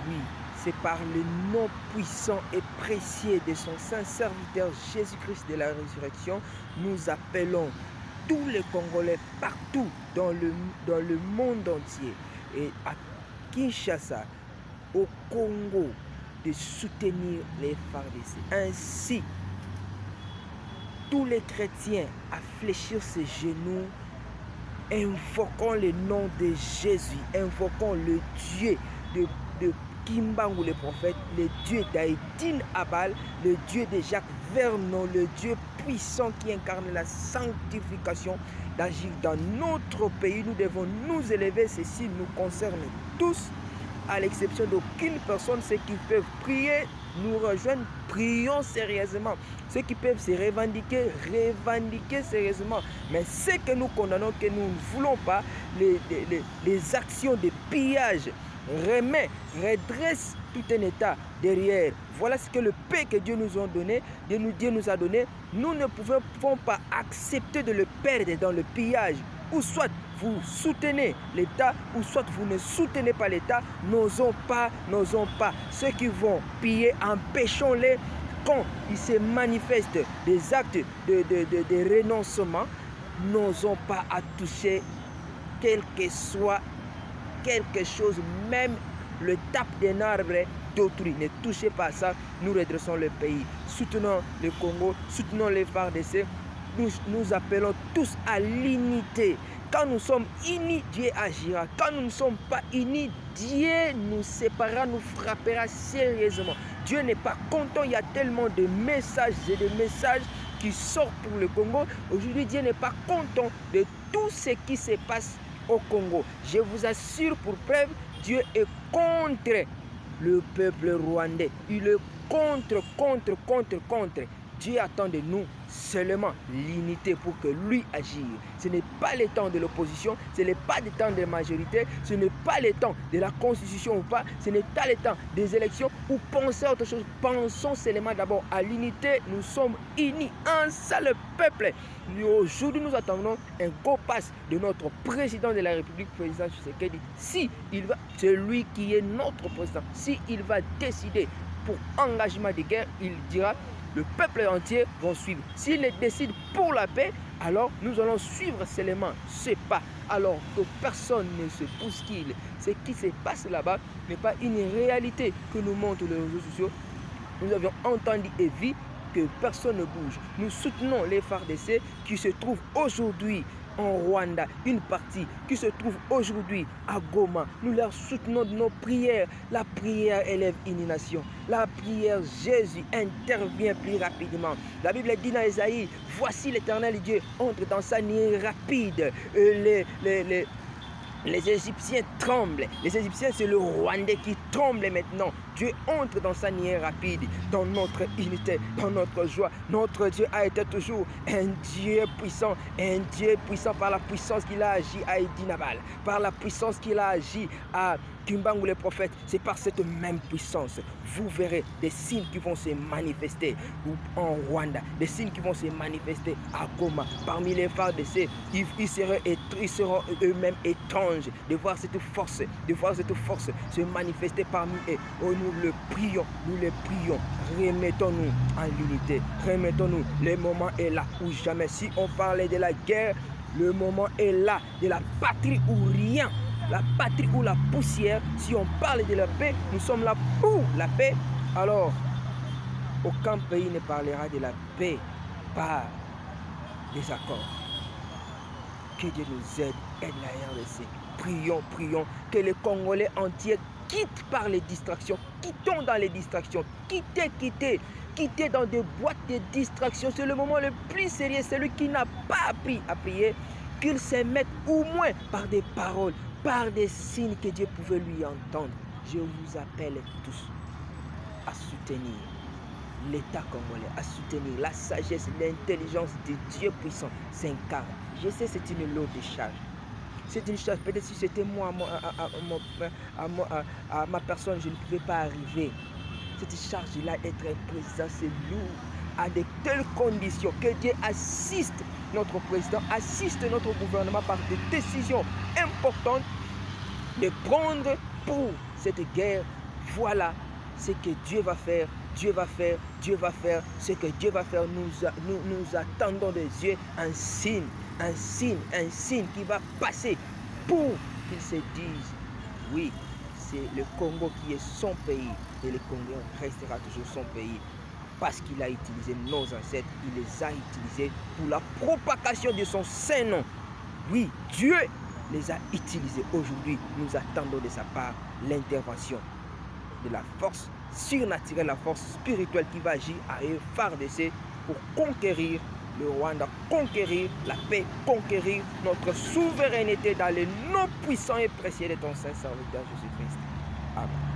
Oui, c'est par le nom puissant et précieux de son saint serviteur Jésus-Christ de la résurrection, nous appelons tous les Congolais partout dans le monde entier et à Kinshasa, au Congo, de soutenir les FARDC. Ainsi, tous les chrétiens à fléchir ses genoux, invoquons le nom de Jésus, invoquons le Dieu de Kimbangu le prophète, le Dieu d'Aïdine Abal, le Dieu de Jacques Vernon, le Dieu puissant qui incarne la sanctification d'agir dans notre pays. Nous devons nous élever, ceci nous concerne tous, à l'exception d'aucune personne. Ceux qui peuvent prier, nous rejoindre, prions sérieusement. Ceux qui peuvent se revendiquer, revendiquer sérieusement. Mais ce que nous condamnons, que nous ne voulons pas, les actions de pillage, remet, redresse tout un état derrière. Voilà ce que le paix que Dieu nous a donné, Dieu nous a donné. Nous ne pouvons pas accepter de le perdre dans le pillage. Ou soit vous soutenez l'État, ou soit vous ne soutenez pas l'État. N'osons pas. Ceux qui vont piller, empêchons-les. Quand il se manifeste des actes de renoncement, n'osons pas à toucher quel que soit quelque chose, même le tape d'un arbre d'autrui. Ne touchez pas ça, nous redressons le pays. Soutenons le Congo, soutenons les FARDC. Nous appelons tous à l'unité. Quand nous sommes unis, Dieu agira. Quand nous ne sommes pas unis, Dieu nous séparera, nous frappera sérieusement. Dieu n'est pas content. Il y a tellement de messages et de messages qui sortent pour le Congo. Aujourd'hui, Dieu n'est pas content de tout ce qui se passe au Congo. Je vous assure pour preuve, Dieu est contre le peuple rwandais. Il est contre. Dieu attend de nous seulement l'unité pour que lui agisse. Ce n'est pas le temps de l'opposition, ce n'est pas le temps de la majorité, ce n'est pas le temps de la constitution ou pas, ce n'est pas le temps des élections ou penser à autre chose. Pensons seulement d'abord à l'unité. Nous sommes unis, un seul peuple. Aujourd'hui, nous attendons un go pass de notre président de la République, président Tshisekedi. Si il va, c'est lui qui est notre président. Si il va décider pour engagement de guerre, il dira le peuple entier va suivre. S'il décide pour la paix, alors nous allons suivre seulement ce pas. Alors que personne ne se bouscule. Ce qui se passe là-bas n'est pas une réalité que nous montrent les réseaux sociaux. Nous avions entendu et vu que personne ne bouge. Nous soutenons les FARDC qui se trouvent aujourd'hui en Rwanda, une partie qui se trouve aujourd'hui à Goma. Nous leur soutenons de nos prières. La prière élève une nation. La prière, Jésus intervient plus rapidement. La Bible dit dans Ésaïe, voici l'Éternel Dieu entre dans sa nuée rapide. Les Égyptiens tremblent. Les Égyptiens, c'est le Rwandais qui tremble maintenant. Dieu entre dans sa nuée rapide, dans notre unité, dans notre joie. Notre Dieu a été toujours un Dieu puissant par la puissance qu'il a agi à Edinabal, par la puissance qu'il a agi à Kimbangu le prophète. C'est par cette même puissance. Vous verrez des signes qui vont se manifester en Rwanda, des signes qui vont se manifester à Goma. Parmi les FARDC, ils seront eux-mêmes étranges de voir cette force, se manifester parmi eux. Oh, nous les prions. Remettons-nous en l'unité. Remettons-nous. Le moment est là ou jamais. Si on parlait de la guerre, le moment est là. De la patrie ou rien. La patrie ou la poussière. Si on parle de la paix, nous sommes là pour la paix. Alors, aucun pays ne parlera de la paix par des accords. Que Dieu nous aide la RDC. Prions que les Congolais entiers quittent par les distractions. Quittons dans les distractions. Quittez dans des boîtes de distractions. C'est le moment le plus sérieux. Celui qui n'a pas appris à prier, qu'il se mette au moins par des paroles, par des signes que Dieu pouvait lui entendre. Je vous appelle tous à soutenir l'État congolais, à soutenir la sagesse, l'intelligence de Dieu puissant s'incarne. Je sais c'est une lourde charge. C'est une charge. Peut-être si c'était moi, à ma personne, je ne pouvais pas arriver. Cette charge-là, être un président, c'est lourd. À de telles conditions que Dieu assiste notre président, assiste notre gouvernement par des décisions importantes de prendre pour cette guerre Voilà ce que Dieu va faire. Dieu va faire, Dieu va faire. Ce que Dieu va faire, nous attendons des yeux un signe qui va passer pour qu'ils se disent, oui, c'est le Congo qui est son pays et le Congo restera toujours son pays. Parce qu'il a utilisé nos ancêtres, il les a utilisés pour la propagation de son saint nom. Oui, Dieu les a utilisés. Aujourd'hui, nous attendons de sa part l'intervention de la force surnaturelle, la force spirituelle qui va agir à FARDC pour conquérir le Rwanda, conquérir la paix, conquérir notre souveraineté dans les noms puissants et précieux de ton Saint serviteur Jésus-Christ. Amen.